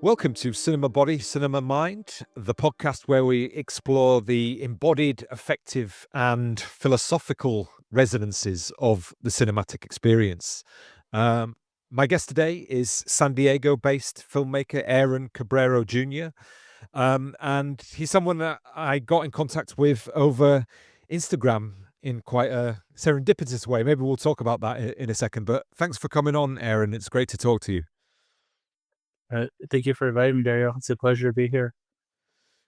Welcome to Cinema Body, Cinema Mind, the podcast where we explore the embodied, affective, and philosophical resonances of the cinematic experience. My guest today is San Diego-based filmmaker Aaron Cabrero Jr., and he's someone that I got in contact with over Instagram in quite a serendipitous way. Maybe we'll talk about that in a second, but thanks for coming on, Aaron. It's great to talk to you. Thank you for inviting me, Dario. It's a pleasure to be here.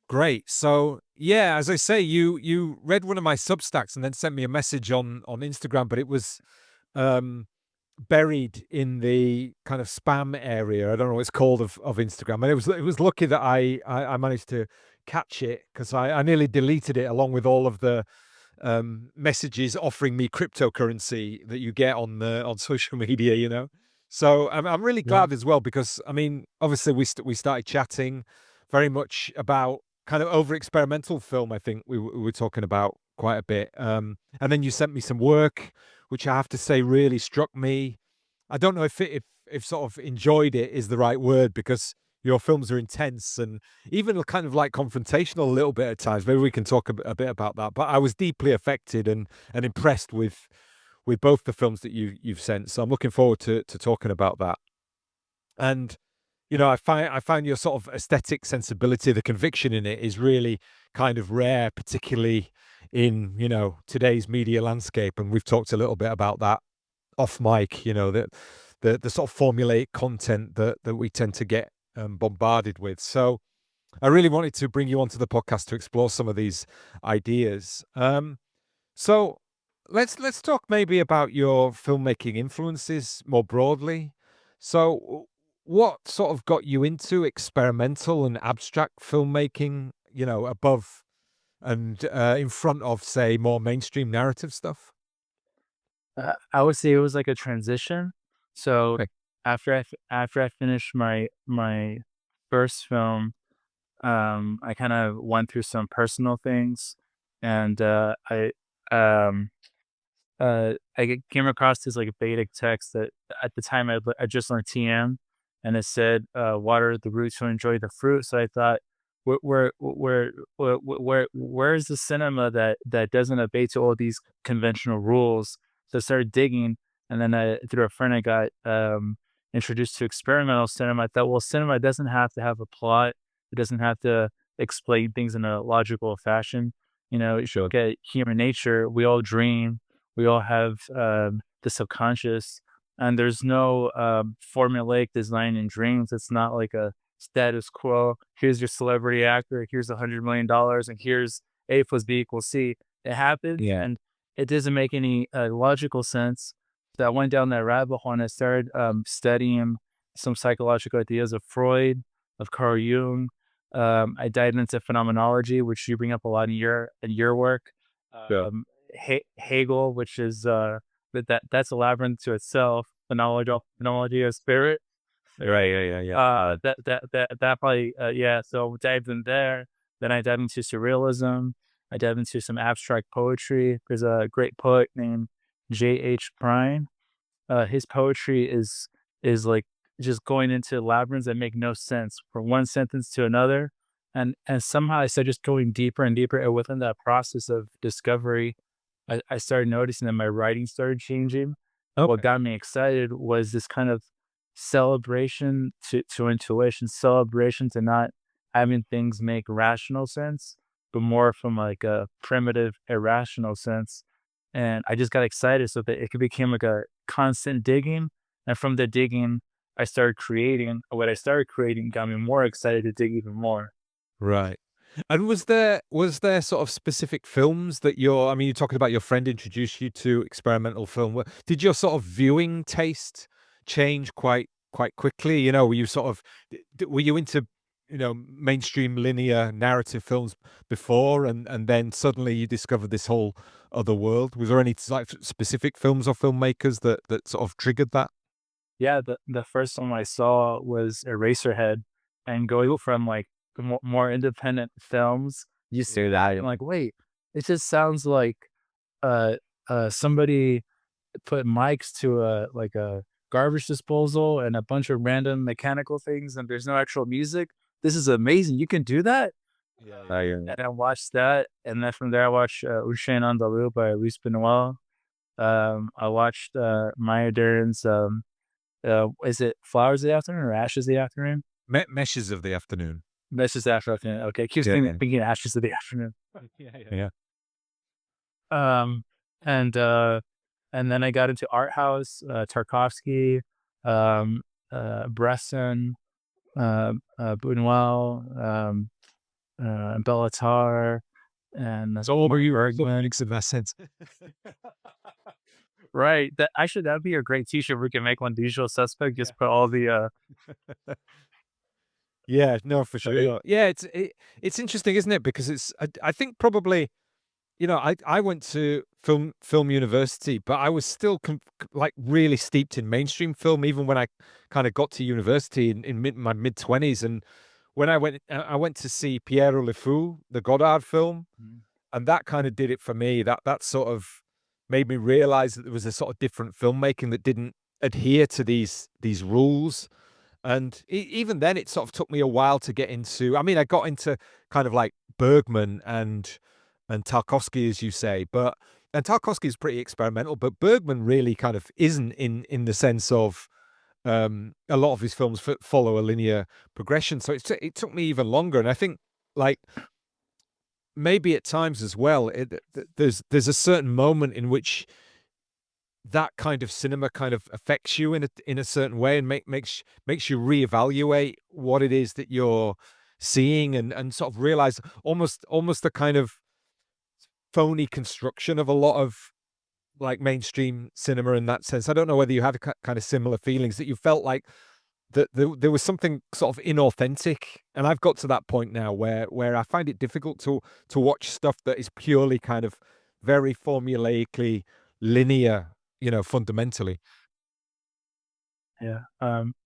Great. So yeah, as I say, you read one of my Substacks and then sent me a message on Instagram, but it was um, buried in the kind of spam area. I don't know what it's called of Instagram, and it was lucky that I managed to catch it because I nearly deleted it along with all of the messages offering me cryptocurrency that you get on social media. So I'm really Yeah. glad as well because I mean, obviously we started chatting very much about kind of over experimental film. I think we were talking about quite a bit, and then you sent me some work, which I have to say really struck me. I don't know if sort of enjoyed it is the right word because your films are intense and even kind of like confrontational a little bit at times. Maybe we can talk a bit about that. But I was deeply affected and impressed with both the films that you've sent. So I'm looking forward to talking about that. And I find your sort of aesthetic sensibility, the conviction in it is really kind of rare, particularly in today's media landscape. And we've talked a little bit about that off mic. The sort of formulaic content that we tend to get bombarded with. So I really wanted to bring you onto the podcast to explore some of these ideas. So let's talk maybe about your filmmaking influences more broadly. So what sort of got you into experimental and abstract filmmaking, above and in front of, say, more mainstream narrative stuff? I would say it was like a transition. So Okay. after I finished my first film, I kind of went through some personal things, and came across this like Vedic text that at the time I just learned TM, and it said, "Water the roots to enjoy the fruit." So I thought, where's the cinema that doesn't obey to all these conventional rules? So I started digging, and then through a friend I got introduced to experimental cinema. I thought, well, cinema doesn't have to have a plot. It doesn't have to explain things in a logical fashion. If you Sure. look at human nature, we all dream, we all have the subconscious, and there's no formulaic design in dreams. It's not like a status quo. Here's your celebrity actor. Here's $100 million, and here's A plus B equals C. It happens, Yeah. and it doesn't make any logical sense. So I went down that rabbit hole and I started studying some psychological ideas of Freud, of Carl Jung. I dived into phenomenology, which you bring up a lot in your work. Sure. Hegel, which is that's a labyrinth to itself. Phenomenology of spirit. Right. Yeah. That probably yeah. So dived in there. Then I dived into surrealism. I dived into some abstract poetry. There's a great poet named J.H. Prine. His poetry is like just going into labyrinths that make no sense from one sentence to another, and somehow I started just going deeper and deeper. And within that process of discovery, I started noticing that my writing started changing. What Okay. got me excited was this kind of celebration to intuition, celebration to not having things make rational sense, but more from like a primitive, irrational sense. And I just got excited so that it became like a constant digging. And from the digging, I started creating. What I started creating got me more excited to dig even more. Right. And was there sort of specific films that I mean, you're talking about your friend introduced you to experimental film. Did your sort of viewing taste change quite quickly? Were you sort of were you into, mainstream linear narrative films before and then suddenly you discovered this whole other world? Was there any like specific films or filmmakers that sort of triggered that? Yeah, the first one I saw was Eraserhead, and going from like the more independent films, you see that and like, wait, it just sounds like uh somebody put mics to garbage disposal and a bunch of random mechanical things, and there's no actual music. This is amazing. You can do that? Yeah, yeah, yeah. And I watched that, and then from there, I watched Un Chien Andalou by Luis Buñuel. I watched Maya Dern's is it Flowers of the Afternoon or Ashes of the Afternoon? Meshes of the afternoon. Meshes of the Afternoon. Okay, keeps Yeah, thinking Ashes of the Afternoon. yeah, yeah. Um, and then I got into art house, Tarkovsky, um, Bresson, Buñuel, Bellatar, and So over Mark you Bergman. makes in that sense. Right. That actually that'd be a great T-shirt. We can make one. The Usual Suspect. Yeah. Just put all the Yeah, no, for sure. Yeah, it's interesting, isn't it? Because I think probably, I went to film university, but I was still like really steeped in mainstream film even when I kind of got to university in my mid-20s. And when I went to see Piero Le Fou, the Godard film, Mhm. and that kind of did it for me. That sort of made me realize that there was a sort of different filmmaking that didn't adhere to these rules. And even then, it sort of took me a while to get into. I mean, I got into kind of like Bergman and Tarkovsky, as you say, but and Tarkovsky is pretty experimental, but Bergman really kind of isn't in the sense of a lot of his films follow a linear progression. So it took me even longer, and I think like maybe at times as well, there's a certain moment in which that kind of cinema kind of affects you in a certain way and makes you reevaluate what it is that you're seeing and sort of realize almost a kind of phony construction of a lot of like mainstream cinema in that sense. I don't know whether you had kind of similar feelings that you felt like that there was something sort of inauthentic, and I've got to that point now where I find it difficult to watch stuff that is purely kind of very formulaically linear, fundamentally. Yeah.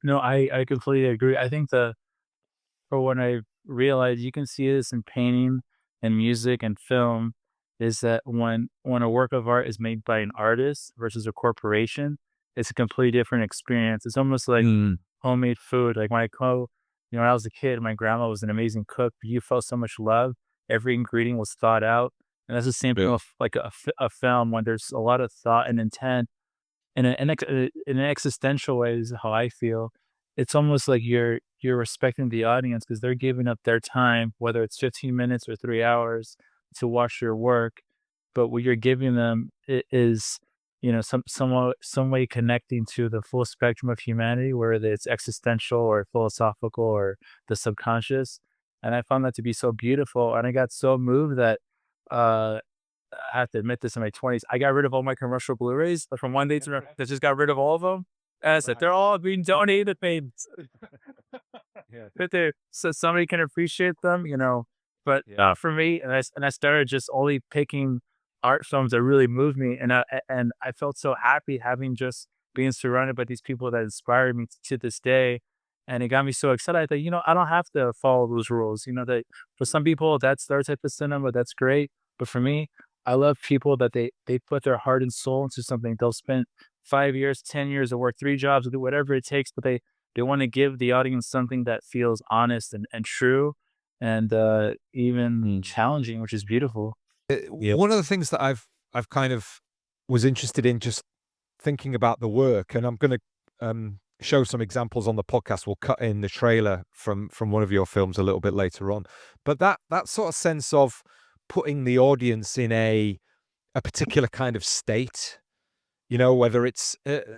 No, I completely agree. I think or when I realized you can see this in painting and music and film, is that when a work of art is made by an artist versus a corporation, it's a completely different experience. It's almost like Mm. homemade food. Like when I was a kid, my grandma was an amazing cook. But you felt so much love. Every ingredient was thought out, and that's the same thing Yeah. with like a film when there's a lot of thought and intent in an existential way is how I feel. It's almost like you're respecting the audience because 'cause they're giving up their time, whether it's 15 minutes or 3 hours to watch your work, but what you're giving them is, some way connecting to the full spectrum of humanity, whether it's existential or philosophical or the subconscious, and I found that to be so beautiful, and I got so moved that, uh I have to admit this in my 20s. I got rid of all my commercial Blu-rays from one day to the I just got rid of all of them. And I said, Right. they're all being donated, maybe Yeah. that they so somebody can appreciate them, but Yeah. not for me. And I started just only picking art films that really moved me, and I felt so happy having just being surrounded by these people that inspired me to this day. And it got me so excited. I thought, I don't have to follow those rules. That for some people that's their type of cinema, that's great. But for me, I love people that they put their heart and soul into something. They'll spend 5 years, 10 years, or work 3 jobs, or do whatever it takes, but they want to give the audience something that feels honest and true and even Mm. challenging, which is beautiful. Yep. One of the things that I've kind of was interested in just thinking about the work, and I'm going to show some examples on the podcast. We'll cut in the trailer from one of your films a little bit later on, but that sort of sense of putting the audience in a particular kind of state, whether it's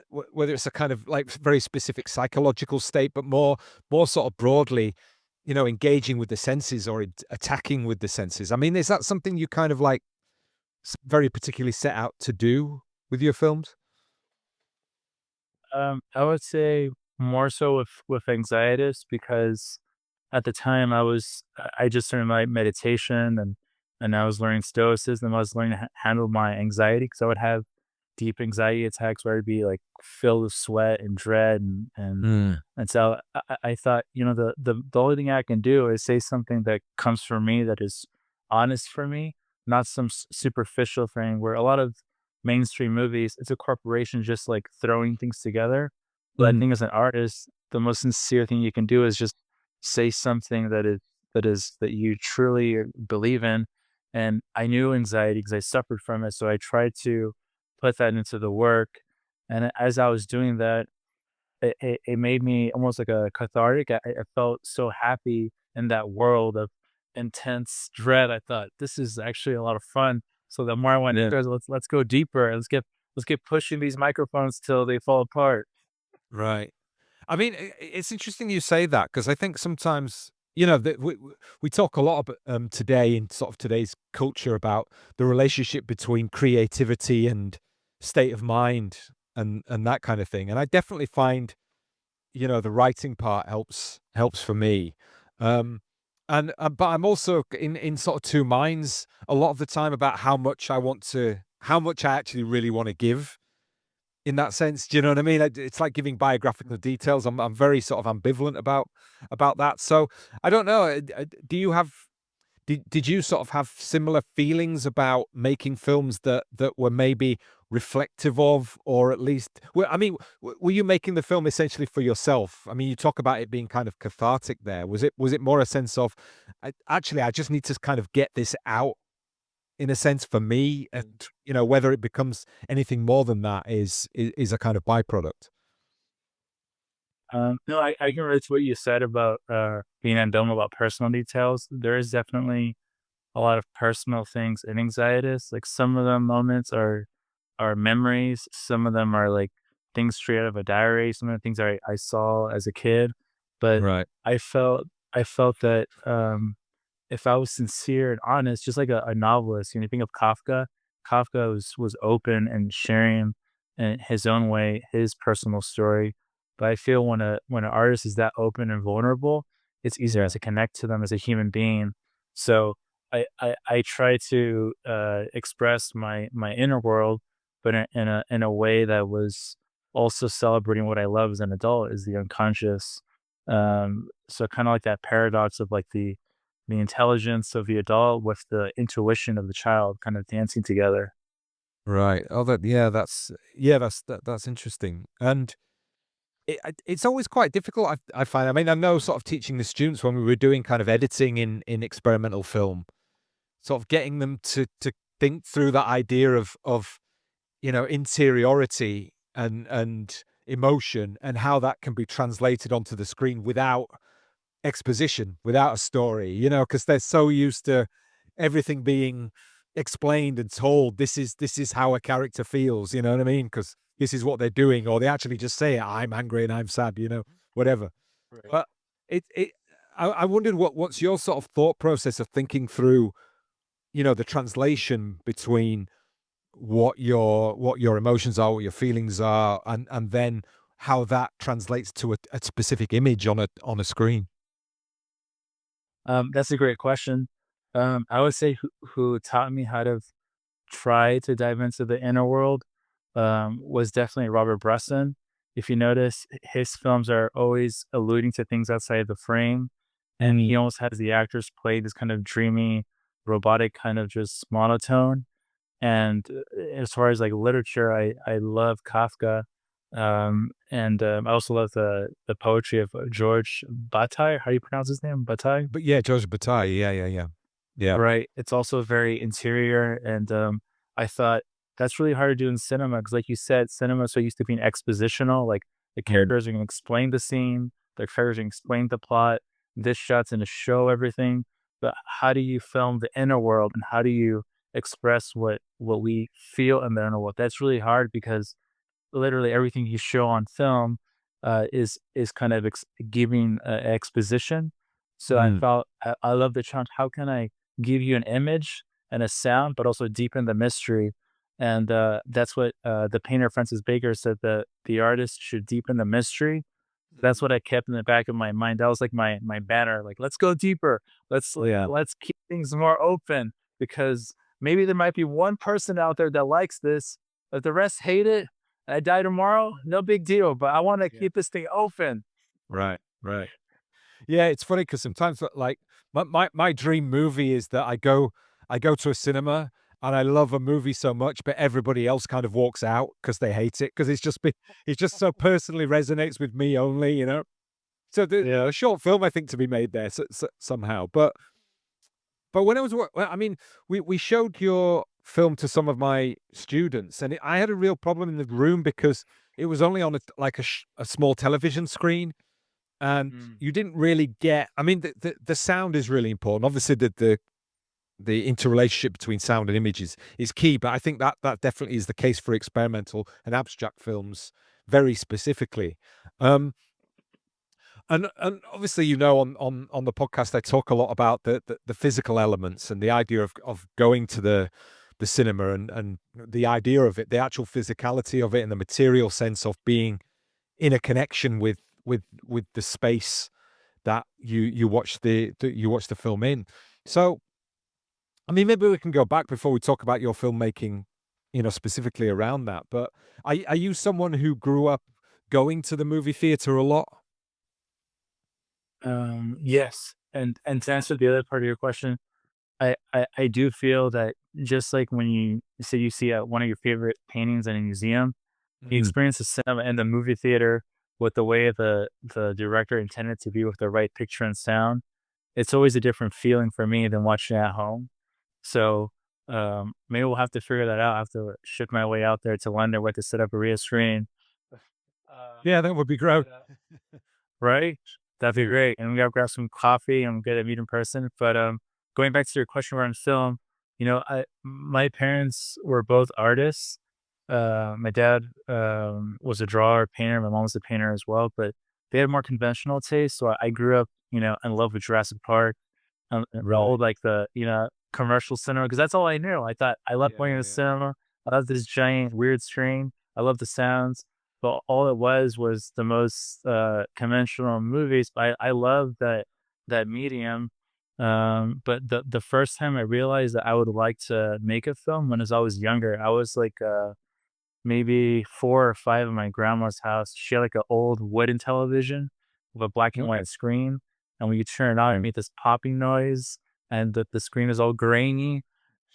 whether it's a kind of like very specific psychological state, but more sort of broadly, engaging with the senses or attacking with the senses. I mean, is that something you kind of like very particularly set out to do with your films? I would say more so with Anxietus because at the time I just started my meditation and I was learning stoicism. I was learning to handle my anxiety because I would have deep anxiety attacks where I'd be like filled with sweat and dread Mm. and so I thought, the only thing I can do is say something that comes from me that is honest for me, not some superficial thing where a lot of mainstream movies, it's a corporation just like throwing things together. But I Mm, think as an artist, the most sincere thing you can do is just say something that you truly believe in. And I knew anxiety because I suffered from it, so I tried to put that into the work. And as I was doing that, it made me almost like a cathartic. I felt so happy in that world of intense dread. I thought this is actually a lot of fun. So the more I went yeah, into it, let's go deeper. Let's get pushing these microphones till they fall apart. right. I mean, it's interesting you say that because I think sometimes, you know, that we talk a lot about, today in sort of today's culture about the relationship between creativity and state of mind and that kind of thing. And I definitely find, you know, the writing part helps for me. Um, and but I'm also in sort of two minds a lot of the time about how much I actually really want to give in that sense. Do you know what I mean? It's like giving biographical details. I'm very sort of ambivalent about that. So I don't know. Do you have did you sort of have similar feelings about making films that were maybe reflective of, or at least, well, I mean, were you making the film essentially for yourself? I mean, you talk about it being kind of cathartic there. Was it more a sense of, actually, I just need to kind of get this out in a sense for me, and you know whether it becomes anything more than that is a kind of byproduct. No, I can relate to what you said about being undone about personal details. There is definitely a lot of personal things in Anxietus. Like some of the moments are memories, some of them are like things straight out of a diary, some of the things I saw as a kid. But Right. I felt I felt that if I was sincere and honest, just like a novelist, you think of Kafka. Kafka was open and sharing in his own way his personal story. But I feel when an artist is that open and vulnerable, it's easier Yeah. to connect to them as a human being. So I try to express my inner world, but in a way that was also celebrating what I love as an adult is the unconscious. So kind of like that paradox of like the intelligence of the adult with the intuition of the child kind of dancing together. Right. Oh, that yeah, that's interesting. And it's always quite difficult. I find. I mean, I know sort of teaching the students when we were doing kind of editing in experimental film, sort of getting them to think through that idea of you know interiority and emotion and how that can be translated onto the screen without exposition, without a story, you know, because they're so used to everything being explained and told. This is how a character feels, you know what I mean? Because this is what they're doing, or they actually just say, "I'm angry and I'm sad," you know, whatever. Right. But it I wondered what's your sort of thought process of thinking through, you know, the translation between what your emotions are, what your feelings are, and then how that translates to a specific image on a screen. That's a great question. I would say who taught me how to try to dive into the inner world was definitely Robert Bresson. If you notice, his films are always alluding to things outside the frame, and Mm. he almost has the actors play this kind of dreamy, robotic kind of just monotone. And as far as like literature, I love Kafka, and I also love the poetry of George Bataille. How do you pronounce his name? Bataille. But yeah, Joseph Bataille, yeah, yeah, yeah. Yeah. Right. It's also very interior, and I thought that's really hard to do in cinema because, like you said, cinema is so used to being expositional. Like the Mm. characters are going to explain the scene, the characters are going to explain the plot. This shot's going to show everything. But how do you film the inner world, and how do you express what we feel in the inner world? That's really hard because literally everything you show on film is kind of giving exposition. So I Mm. felt I love the challenge. How can I give you an image and a sound, but also deepen the mystery? And that's what the painter Francis Baker said that the artist should deepen the mystery. That's what I kept in the back of my mind. That was like my banner. Like, let's go deeper. Yeah. Let's keep things more open because maybe there might be one person out there that likes this, but the rest hate it. I die tomorrow, no big deal. But I want to Yeah. keep this thing open. Right, right. Yeah, it's funny because sometimes, like, my dream movie is that I go to a cinema and I love a movie so much, but everybody else kind of walks out because they hate it because it's just so personally resonates with me only, you know? So a short film, I think, to be made there somehow. But when I was, well, I mean, we showed your film to some of my students, and I had a real problem in the room because it was only on a small television screen, and Mm. you didn't really get. I mean, the sound is really important. Obviously, the interrelationship between sound and image is key, but I think that definitely is the case for experimental and abstract films very specifically. Um, and obviously, on the podcast, I talk a lot about the physical elements and the idea of going to the cinema and the idea of it, the actual physicality of it, and the material sense of being in a connection with the space that you watch you watch the film in. So, I mean, maybe we can go back before we talk about your filmmaking, specifically around that. But are you someone who grew up going to the movie theater a lot? Yes, and to answer the other part of your question, I do feel that just like when you say you see one of your favorite paintings in a museum, the Mm. experience of cinema and the movie theater with the way the director intended to be with the right picture and sound, it's always a different feeling for me than watching at home. So, maybe we'll have to figure that out. I have to ship my way out there to London where I could set up a real screen. Yeah, that would be great. Right? That'd be great, and we gotta grab some coffee and get to meet in person, but, going back to your question around film, my parents were both artists. My dad, was a drawer, painter, my mom was a painter as well, but they had more conventional taste, so I grew up, in love with Jurassic Park, Right. all, like, commercial cinema because that's all I knew. I thought, "I love going Yeah, to the yeah. cinema. I love this giant weird screen. I love the sounds." But all it was the most, conventional movies. I love that medium, but the first time I realized that I would like to make a film when as I was younger, I was, like, maybe 4 or 5 at my grandma's house. She had, like, an old wooden television with a black and Okay. white screen, and when you turn it on, it made this popping noise, and the screen is all grainy.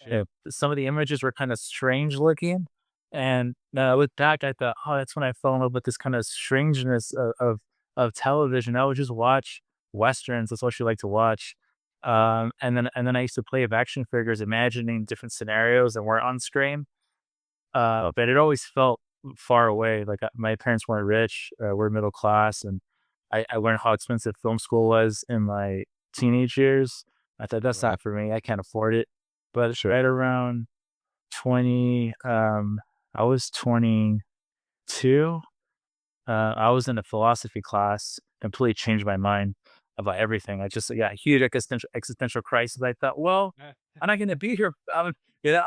Sure. Some of the images were kinda strange looking, and, with that, I thought, "Oh, that's when I fell in love with this kinda strangeness of television." I would just watch Westerns, that's what she liked to watch, and then I used to play with action figures, imagining different scenarios that weren't on screen, but it always felt far away, like, my parents weren't rich, we're middle class, and I learned how expensive film school was in my teenage years. I thought, "That's Right. not for me, I can't afford it." But Sure. right around 20, I was 22, I was in a philosophy class, completely changed my mind about everything. I just got a huge existential crisis. I thought, well, I'm not going to be here. I'm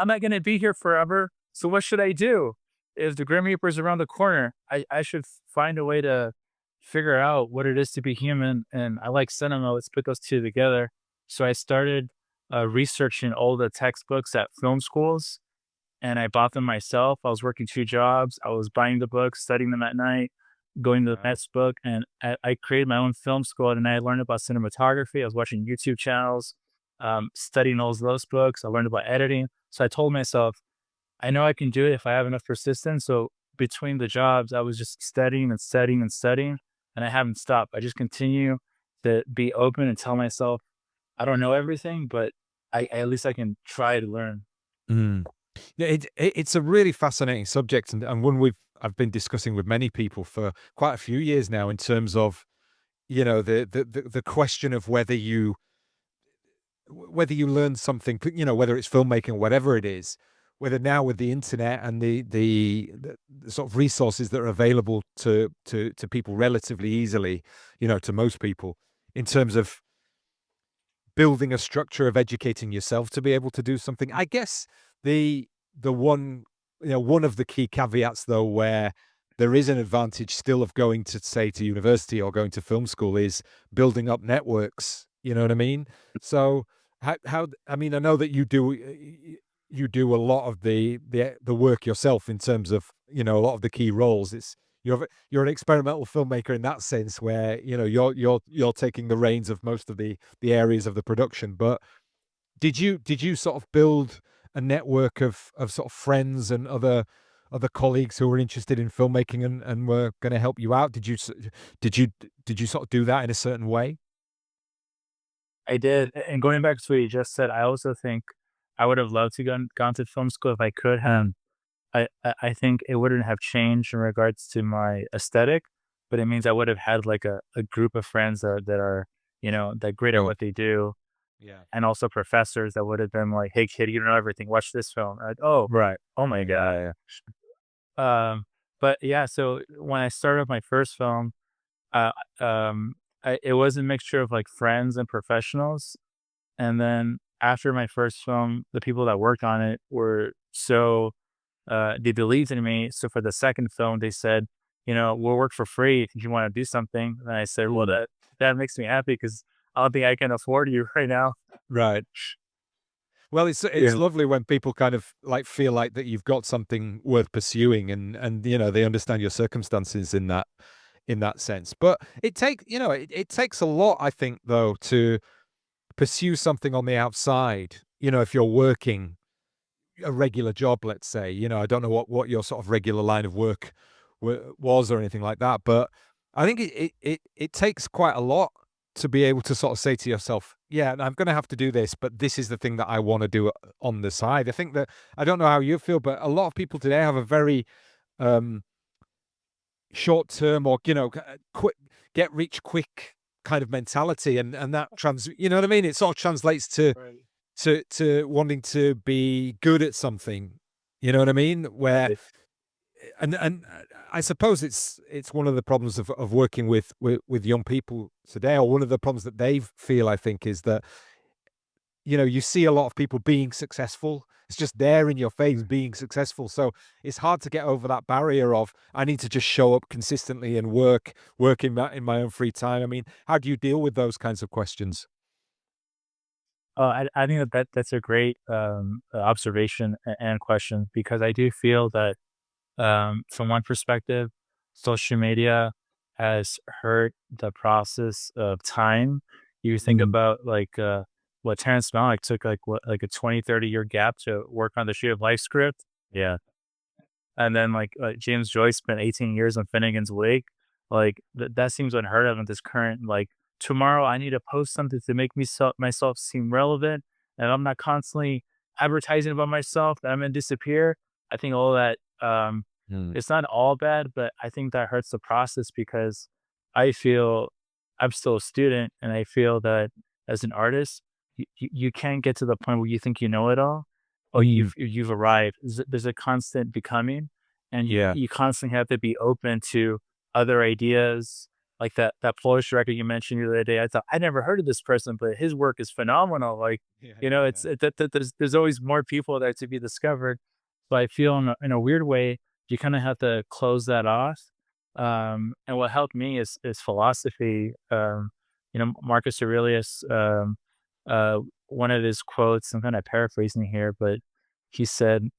not going to be here forever. So what should I do? If the Grim Reaper is around the corner, I should find a way to figure out what it is to be human. And I like cinema. Let's put those two together. So I started researching all the textbooks at film schools and I bought them myself. I was working 2 jobs. I was buying the books, studying them at night, going to the Wow. next book, and I created my own film school, and I learned about cinematography. I was watching YouTube channels, studying all those books. I learned about editing. So I told myself, I know I can do it if I have enough persistence. So between the jobs, I was just studying and studying and studying, and I haven't stopped. I just continue to be open and tell myself, I don't know everything, but at least I can try to learn. Mm. Yeah, it's a really fascinating subject, and one I've been discussing with many people for quite a few years now in terms of, the question of whether you learn something, whether it's filmmaking or whatever it is, whether now with the internet and the sort of resources that are available to people relatively easily, to most people, in terms of building a structure of educating yourself to be able to do something. I guess the one one of the key caveats though where there is an advantage still of going to say to university or going to film school is building up networks. You know what I mean? So how I mean I know that you do a lot of the work yourself in terms of a lot of the key roles. You're an experimental filmmaker in that sense where you're taking the reins of most of the areas of the production. But did you sort of build a network of sort of friends and other colleagues who were interested in filmmaking and were going to help you out? Did you did you sort of do that in a certain way? I did, and going back to what you just said, I also think I would have loved to gone to film school if I could have. I think it wouldn't have changed in regards to my aesthetic, but it means I would have had like a group of friends that are, that great at Sure. what they do, Yeah. and also professors that would have been like, "Hey kid, you don't know everything. Watch this film." Like, oh, Right. oh my Yeah, yeah, god. yeah. But yeah, so when I started my first film, uh, it was a mixture of like friends and professionals. And then after my first film, the people that worked on it were so they believed in me. So for the second film, they said, we'll work for free if you want to do something. And I said, well, Mm. that makes me happy because I don't think I can afford you right now. Right. Well, it's Yeah. lovely when people kind of like feel like that you've got something worth pursuing and they understand your circumstances in that sense. But it takes a lot, I think, though, to pursue something on the outside. If you're working a regular job, let's say, I don't know what your sort of regular line of work was or anything like that, but I think it takes quite a lot to be able to sort of say to yourself, yeah, I'm going to have to do this, but this is the thing that I want to do on the side. I think that I don't know how you feel, but a lot of people today have a very um short term or quick get rich quick kind of mentality, and that you know what I mean, it sort of translates Right. to wanting to be good at something, you know what I mean? Where Right. and I suppose it's one of the problems of working with young people today, or one of the problems that they feel, I think, is that you see a lot of people being successful. It's just there in your face being successful. So it's hard to get over that barrier of I need to just show up consistently and work in my own free time. I mean, how do you deal with those kinds of questions? I think that's a great observation and question because I do feel that from one perspective, social media has hurt the process of time. You think Mm. about like what Terrence Malick took like a 20, 30 year gap to work on the Tree of Life script. Yeah. And then like James Joyce spent 18 years on Finnegan's Wake. Like that seems unheard of in this current like tomorrow I need to post something to make myself seem relevant and I'm not constantly advertising about myself that I'm gonna disappear. I think all that Mm. it's not all bad, but I think that hurts the process because I feel I'm still a student and I feel that as an artist, you can't get to the point where you think you know it all or Mm. you've arrived. There's a constant becoming, and Yeah. you constantly have to be open to other ideas. Like that Polish director you mentioned the other day, I thought I never heard of this person, but his work is phenomenal. Like Yeah, yeah, yeah. that there's always more people there to be discovered. So I feel in a weird way you kind of have to close that off. And what helped me is philosophy. Marcus Aurelius. One of his quotes. I'm kind of paraphrasing here, but he said,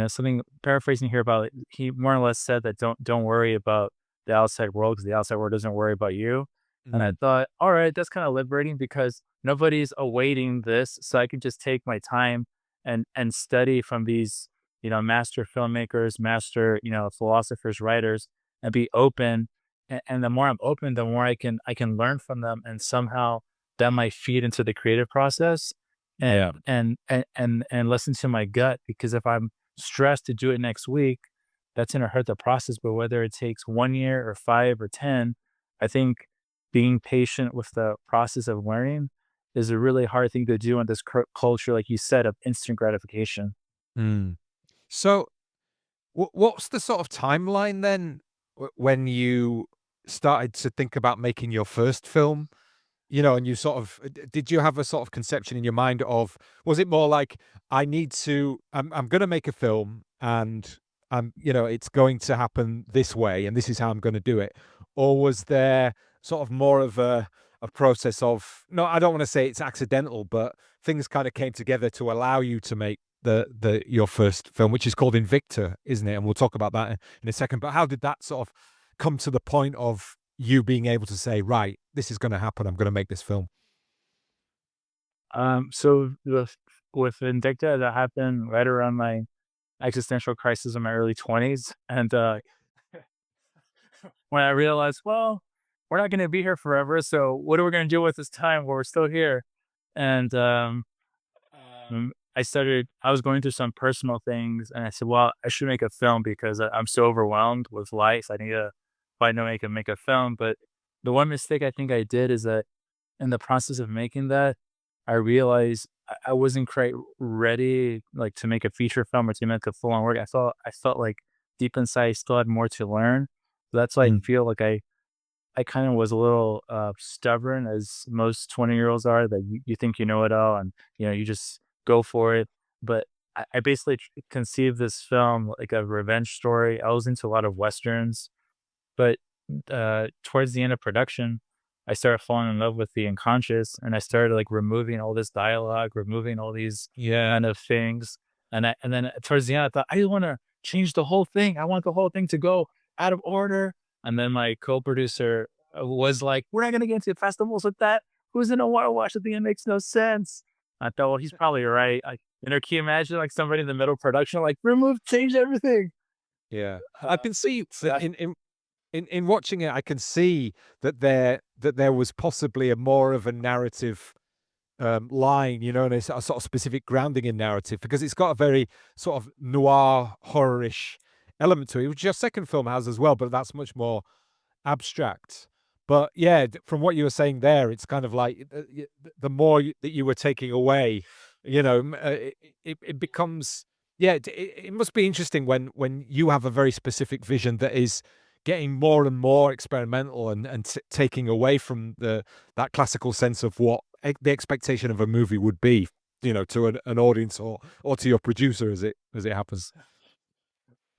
something paraphrasing here about he more or less said that don't worry about the outside world because the outside world doesn't worry about you. And I Mm. thought, all right, that's kind of liberating because nobody's awaiting this, so I can just take my time and study from these, master filmmakers, master, philosophers, writers, and be open. And the more I'm open, the more I can learn from them, and somehow that might feed into the creative process and Yeah. and listen to my gut because if I'm stressed to do it next week, that's gonna hurt the process. But whether it takes 1 year or 5 or 10, I think being patient with the process of learning is a really hard thing to do in this culture, like you said, of instant gratification. Mm. So what's the sort of timeline then when you started to think about making your first film? And you sort of did you have a sort of conception in your mind of was it more like I'm going to make a film and it's going to happen this way and this is how I'm going to do it, or was there sort of more of a process of, no, I don't want to say it's accidental, but things kind of came together to allow you to make the your first film, which is called Invicta, isn't it? And we'll talk about that in a second. But how did that sort of come to the point of you being able to say, right, this is going to happen. I'm going to make this film. So with Vindicta, that happened right around my existential crisis in my early 20s, and when I realized, well, we're not going to be here forever, so what are we going to do with this time while we're still here? And I was going through some personal things, and I said, well, I should make a film because I'm so overwhelmed with life. I need to find a way to make a film. But the one mistake I think I did is that in the process of making that, I realized I wasn't quite ready, like, to make a feature film or to make a full-on work. I felt like deep inside I still had more to learn. So that's why I Mm. feel like I kind of was a little stubborn, as most 20-year-olds are, that you think you know it all and you just go for it. But I basically conceived this film like a revenge story. I was into a lot of westerns, but towards the end of production, I started falling in love with the unconscious, and I started like removing all this dialogue, removing all these Yeah. kind of things. And then towards the end, I thought I want to change the whole thing. I want the whole thing to go out of order. And then my co-producer was like, "We're not gonna get into festivals with that. Who's gonna want to watch the thing? It makes no sense." I thought, well, he's probably right. Can you imagine like somebody in the middle of production like remove, change everything? Yeah. I Uh, can see so that that in watching it, I can see that there was possibly a more of a narrative line, and a sort of specific grounding in narrative because it's got a very sort of noir horrorish element to it, which your second film has as well, but that's much more abstract. But yeah, from what you were saying there, it's kind of like the more that you were taking away, it becomes, yeah, it must be interesting when you have a very specific vision that is getting more and more experimental and taking away from that classical sense of what the expectation of a movie would be, to an audience or to your producer as it happens.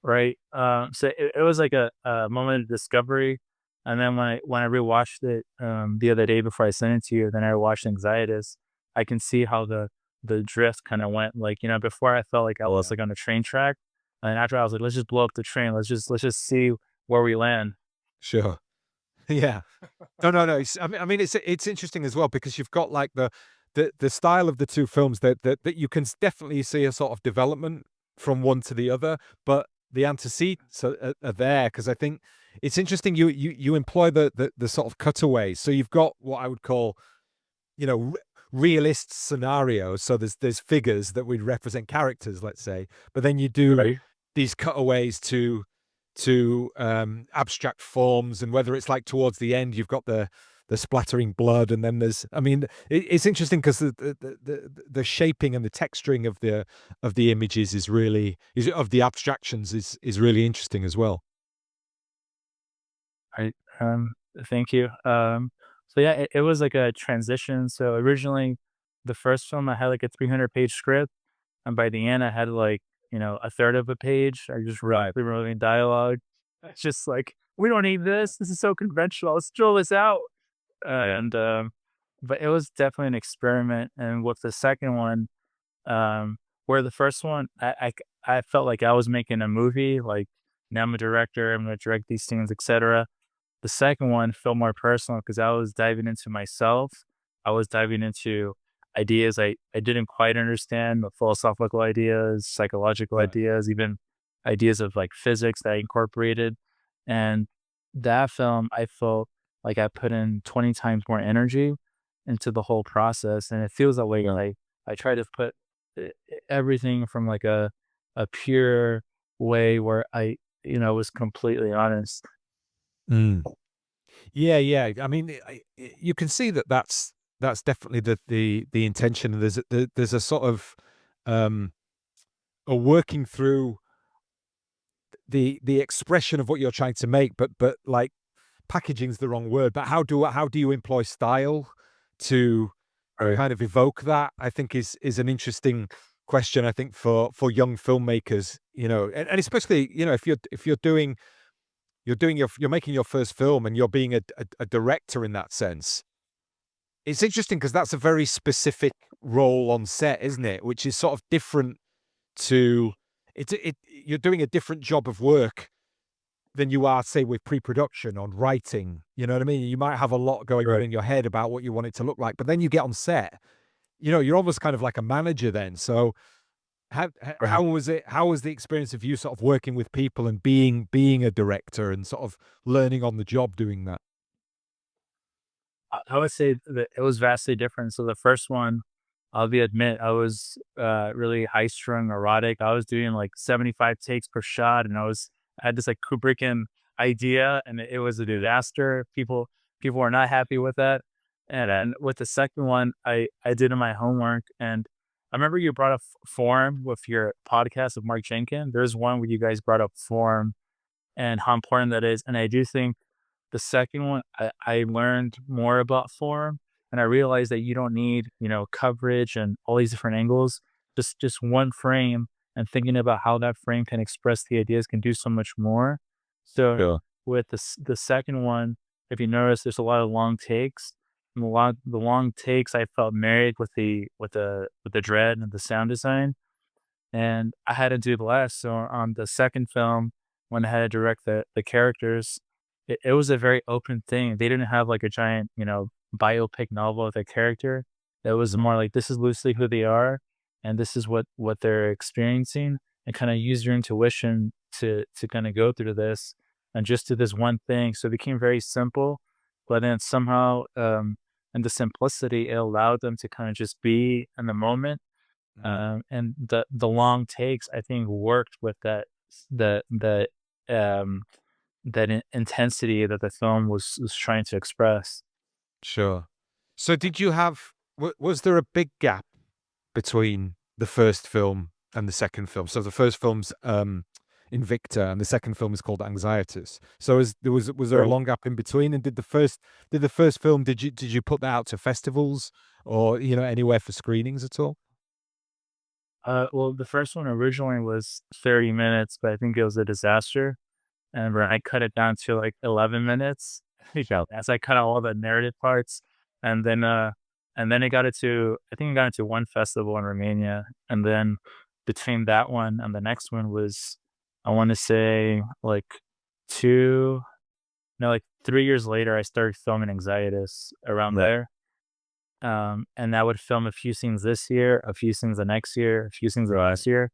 Right. So it was like a moment of discovery. And then when I rewatched it the other day before I sent it to you, then I watched Anxietus. I can see how the drift kind of went. Like, before I felt like I was Yeah, like on a train track. And after I was like, let's just blow up the train. Let's just see where we land. sure. Yeah. No, no, no. I mean, it's interesting as well because you've got like the style of the two films that you can definitely see a sort of development from one to the other, but the antecedents are there because I think it's interesting. You employ the sort of cutaways, so you've got what I would call realist scenarios. So there's figures that would represent characters, let's say, but then you do Right. these cutaways to abstract forms, and whether it's like towards the end, you've got the splattering blood, and then I mean, it's interesting because the shaping and the texturing of the images is of the abstractions is really interesting as well. Right. Thank you. So yeah, it was like a transition. So originally, the first film I had like a 300-page script, and by the end I had like a third of a page. I just Right. removing dialogue. It's just like we don't need this. This is so conventional. Let's throw this out. And But it was definitely an experiment. And with the second one, where the first one, I felt like I was making a movie. Like now I'm a director. I'm going to direct these things, etc. The second one felt more personal because I was diving into myself. I was diving into ideas I didn't quite understand, the philosophical ideas, psychological Right. ideas, even ideas of like physics that I incorporated. And that film, I felt like I put in 20 times more energy into the whole process. And it feels that way. Yeah. I try to put everything from like a pure way where was completely honest. Mm. Yeah, yeah. I mean, you can see that that's definitely the intention. There's a sort of um, a working through the expression of what you're trying to make, but like packaging's the wrong word. But how do you employ style to Right. kind of evoke that? I think is an interesting question. I think for young filmmakers, and especially if you're you're making your first film and you're being a director in that sense. It's interesting because that's a very specific role on set, isn't it? Which is sort of different to you're doing a different job of work than you are, say, with pre-production on writing. You know what I mean? You might have a lot going on Right. in your head about what you want it to look like, but then you get on set you're almost kind of like a manager then. So Right. how was it? How was the experience of you sort of working with people and being a director and sort of learning on the job doing that? I would say that it was vastly different. So the first one, I'll be admit, I was really high strung, neurotic. I was doing like 75 takes per shot, and I had this like Kubrickian idea, and it was a disaster. People were not happy with that. And then with the second one, I did my homework, and I remember you brought up form with your podcast of Mark Jenkins. There's one where you guys brought up form and how important that is, and I do think the second one, I learned more about form, and I realized that you don't need, coverage and all these different angles. Just one frame, and thinking about how that frame can express the ideas can do so much more. So Sure. with the second one, if you notice, there's a lot of long takes. And the long takes, I felt married with the dread and the sound design, and I had to do less. So on the second film, when I had to direct the characters, it was a very open thing. They didn't have like a giant, biopic novel of a character. It was more like this is loosely who they are, and this is what they're experiencing, and kind of use your intuition to kind of go through this and just do this one thing. So it became very simple, but then somehow, and the simplicity, it allowed them to kind of just be in the moment, Mm. and the long takes, I think, worked with the um, intensity that the film was trying to express. Sure. So did you have was there a big gap between the first film and the second film? So the first film's Invicta and the second film is called Anxietus. So was there a Right. long gap in between? And did the first film did you put that out to festivals or anywhere for screenings at all? Well, the first one originally was 30 minutes, but I think it was a disaster. And when I cut it down to like 11 minutes, as I cut out all the narrative parts, and then it got it to I think it got into one festival in Romania, and then between that one and the next one was, I want to say, like two no like 3 years later I started filming Anxietus around Right. there. And I would film a few scenes this year, a few scenes the next year, a few scenes the Right. next year,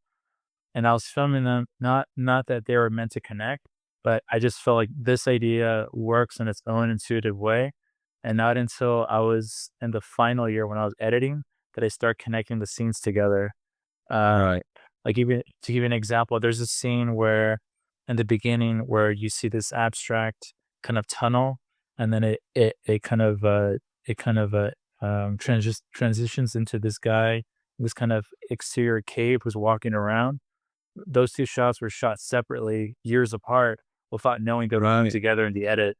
and I was filming them not that they were meant to connect, but I just felt like this idea works in its own intuitive way, and not until I was in the final year when I was editing that I start connecting the scenes together. Right. Like, even to give you an example, there's a scene where in the beginning where you see this abstract kind of tunnel, and then it kind of transitions into this guy, this kind of exterior cave who's walking around. Those two shots were shot separately, years apart, without knowing they would come Right. together in the edit.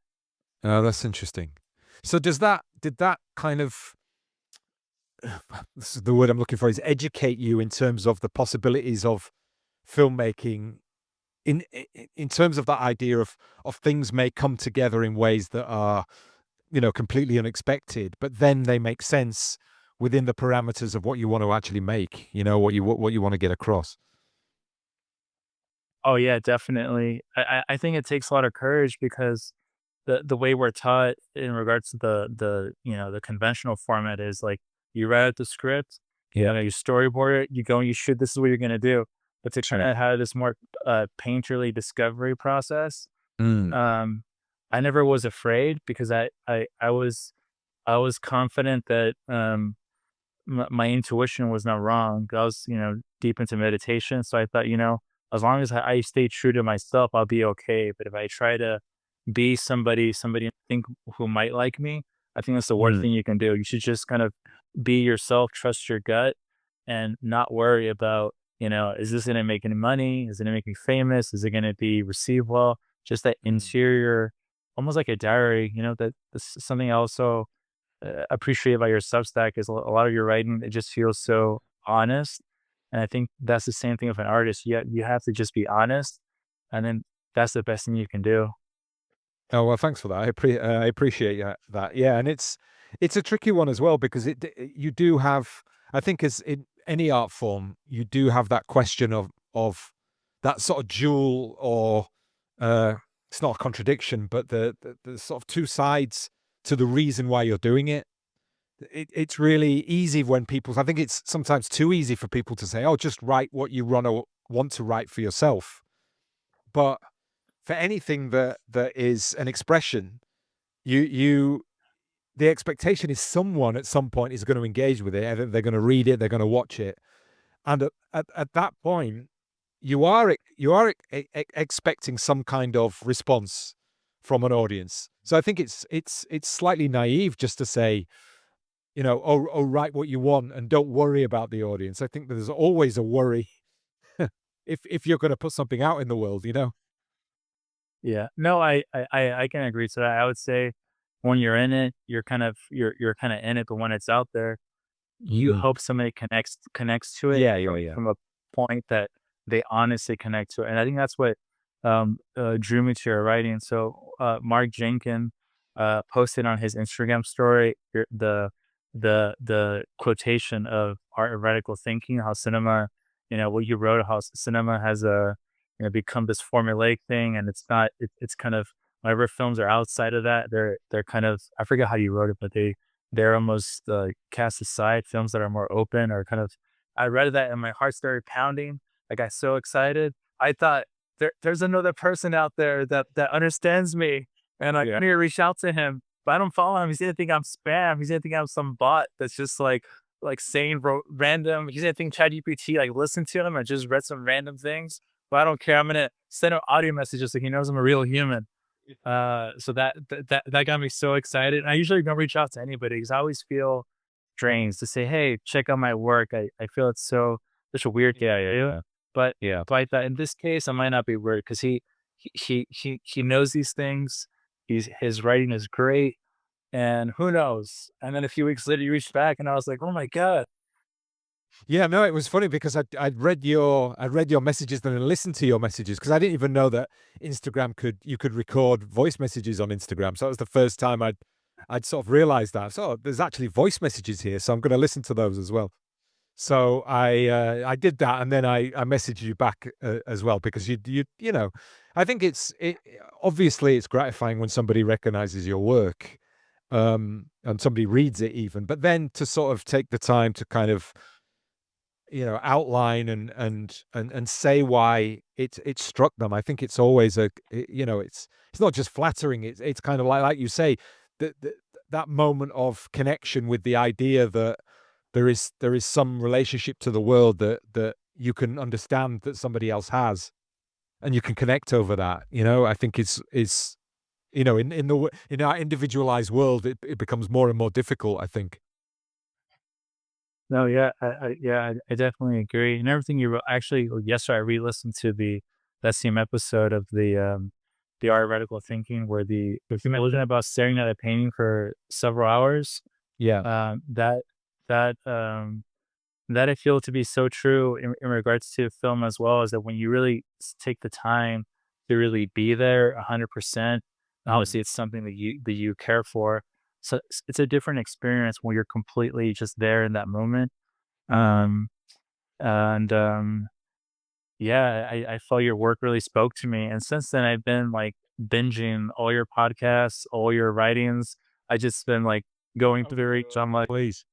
Oh, that's interesting. So did that kind of this is the word I'm looking for is educate you in terms of the possibilities of filmmaking in terms of that idea of things may come together in ways that are completely unexpected, but then they make sense within the parameters of what you want to actually make, what you want to get across. Oh yeah, definitely. I think it takes a lot of courage because the way we're taught in regards to the conventional format is like you write out the script, Yeah. you storyboard it, you go and you shoot. This is what you're gonna do. But to kind Sure. of have this more painterly discovery process, Mm. um, I never was afraid because I was confident that my intuition was not wrong. I was, deep into meditation, so I thought, as long as I stay true to myself, I'll be okay. But if I try to be somebody I think who might like me, I think that's the worst Mm. thing you can do. You should just kind of be yourself, trust your gut, and not worry about, is this going to make any money? Is it going to make me famous? Is it going to be received well? Just that Mm. interior, almost like a diary. That's something I also appreciate about your Substack is a lot of your writing. It just feels so honest, and I think that's the same thing with an artist. You have to just be honest, and then that's the best thing you can do. Oh, well, thanks for that. I appreciate that. Yeah, and it's a tricky one as well because you do have, I think, as in any art form, you do have that question of that sort of dual or it's not a contradiction, but the sort of two sides to the reason why you're doing it. it's really easy when people, I think it's sometimes too easy for people to say, "Oh, just write what you want to write for yourself." But for anything that is an expression, you the expectation is someone at some point is going to engage with it, and they're going to read it, they're going to watch it, and at that point, you are expecting some kind of response from an audience. So I think it's slightly naive just to say, oh, write what you want and don't worry about the audience. I think there's always a worry if you're going to put something out in the world. Yeah. No, I can agree to that. I would say when you're in it, you're kind of in it, but when it's out there, you Mm. hope somebody connects to it Yeah, yeah, yeah. from a point that they honestly connect to it, and I think that's what drew me to your writing. So Mark Jenkins posted on his Instagram story the quotation of art of radical thinking, how cinema, what you wrote, how cinema has become this formulaic thing, and it's not. It's kind of whenever films are outside of that, they're kind of, I forget how you wrote it, but they're almost cast aside. Films that are more open or kind of. I read that and my heart started pounding. I got so excited. I thought there's another person out there that understands me, and I Yeah. need to reach out to him. But I don't follow him. He's gonna think I'm spam. He's gonna think I'm some bot that's just like saying random. He's gonna think ChatGPT like listened to him. I just read some random things, but I don't care. I'm gonna send him audio messages so he knows I'm a real human. So that got me so excited. And I usually don't reach out to anybody because I always feel strange to say, "Hey, check out my work." I feel it's such a weird thing Yeah, to yeah, do. yeah. But Yeah. but I thought in this case I might not be weird because he knows these things. His writing is great, and who knows? And then a few weeks later, you reached back, and I was like, "Oh my god!" Yeah, no, it was funny because I'd read your messages and then listened to your messages because I didn't even know that you could record voice messages on Instagram. So that was the first time I'd sort of realized that. So there's actually voice messages here, so I'm going to listen to those as well. So I did that, and then I messaged you back as well because I think obviously it's gratifying when somebody recognizes your work, and somebody reads it even, but then to sort of take the time to kind of outline and say why it struck them. I think it's always it's not just flattering. It's kind of like you say, that moment of connection with the idea that there is some relationship to the world that you can understand that somebody else has, and you can connect over that. I think is in our individualized world, it becomes more and more difficult, I think. No, yeah, I definitely agree, and everything you wrote. Actually, yesterday I re-listened to that same episode of the art of radical thinking, where the conclusion about staring at a painting for several hours. Yeah. Um, that that um, that I feel to be so true in regards to film as well, is that when you really take the time to really be there 100%, Mm. obviously it's something that you care for. So it's a different experience when you're completely just there in that moment. Um, and Yeah, I felt your work really spoke to me. And since then, I've been like binging all your podcasts, all your writings. I just been like going Oh, through each. I'm like, please.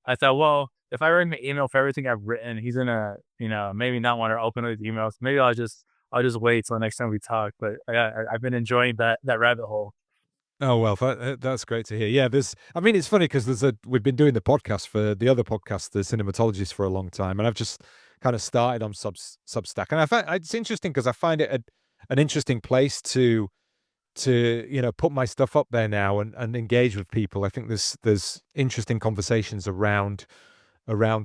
I thought, well, if I write him an email for everything I've written, he's gonna, maybe not want to open those emails. Maybe I'll just wait till the next time we talk. But I've been enjoying that rabbit hole. Oh, well, that's great to hear. Yeah, I mean, it's funny because we've been doing the podcast for the other podcast, The Cinematologist, for a long time, and I've just kind of started on Substack, and I find it's interesting because I find it an interesting place to put my stuff up there now and engage with people. I think there's interesting conversations around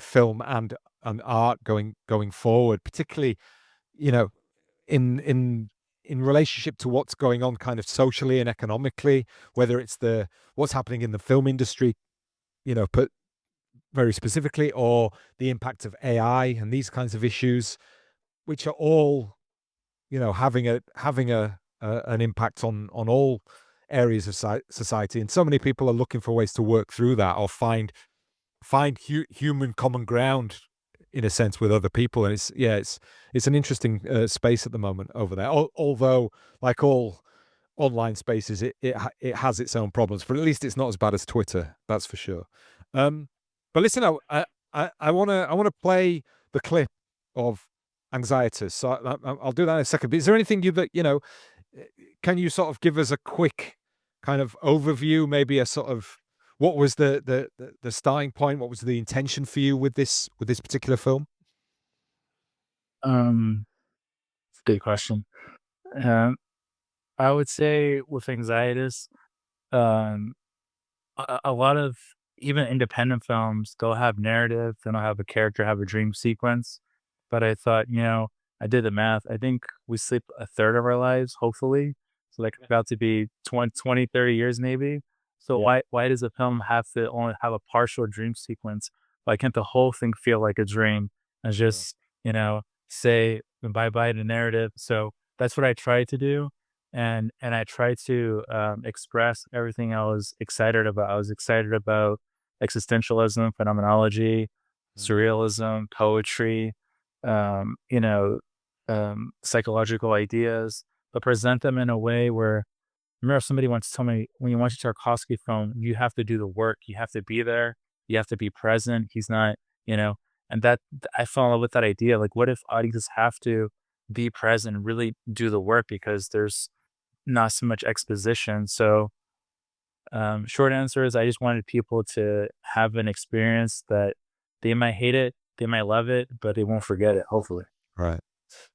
film and art going forward, particularly you know in in relationship to what's going on kind of socially and economically, whether it's the what's happening in the film industry, put very specifically, or the impact of AI and these kinds of issues, which are all having an impact on all areas of society. And so many people are looking for ways to work through that or find human common ground in a sense with other people. And it's an interesting space at the moment over there. Although, like online spaces, it has its own problems, but at least it's not as bad as Twitter, that's for sure. Um, but listen, I wanna play the clip of Anxietus, so I'll do that in a second. But is there anything you that, eh, can you sort of give us a quick kind of overview, maybe a sort of what was the starting point? What was the intention for you with this particular film? Um, Good question. Um, I would say with Anxietus, um, a lot of even independent films, they'll have narrative, then I'll have a character have a dream sequence. But I thought, I did the math. I think we sleep a third of our lives, hopefully. So like about to be 20, 30 years maybe. So Yeah, why does a film have to only have a partial dream sequence? Why can't the whole thing feel like a dream and sure. just, say bye bye to narrative? So that's what I tried to do, and I tried to express everything I was excited about. I was excited about existentialism, phenomenology, Mm, surrealism, poetry, psychological ideas, but present them in a way where, remember, somebody once told me, when you watch a Tarkovsky film, you have to do the work. You have to be there. You have to be present. He's not, you know, and that I fell in love with that idea. Like, what if audiences have to be present and really do the work because there's not so much exposition. So, short answer is I just wanted people to have an experience that they might hate it, they might love it, but they won't forget it, hopefully. right.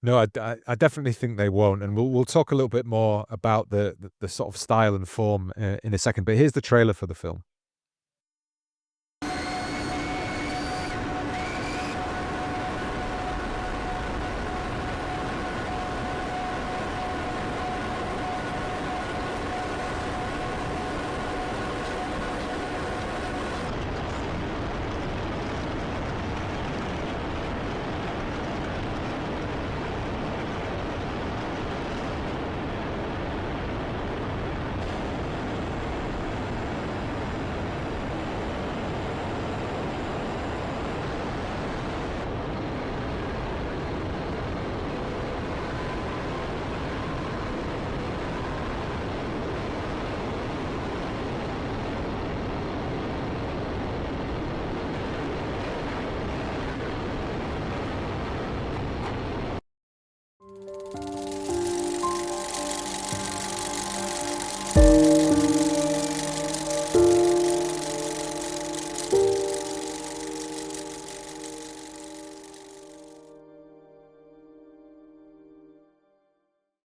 No, I definitely think they won't, and we'll talk a little bit more about the sort of style and form, in a second, but here's the trailer for the film.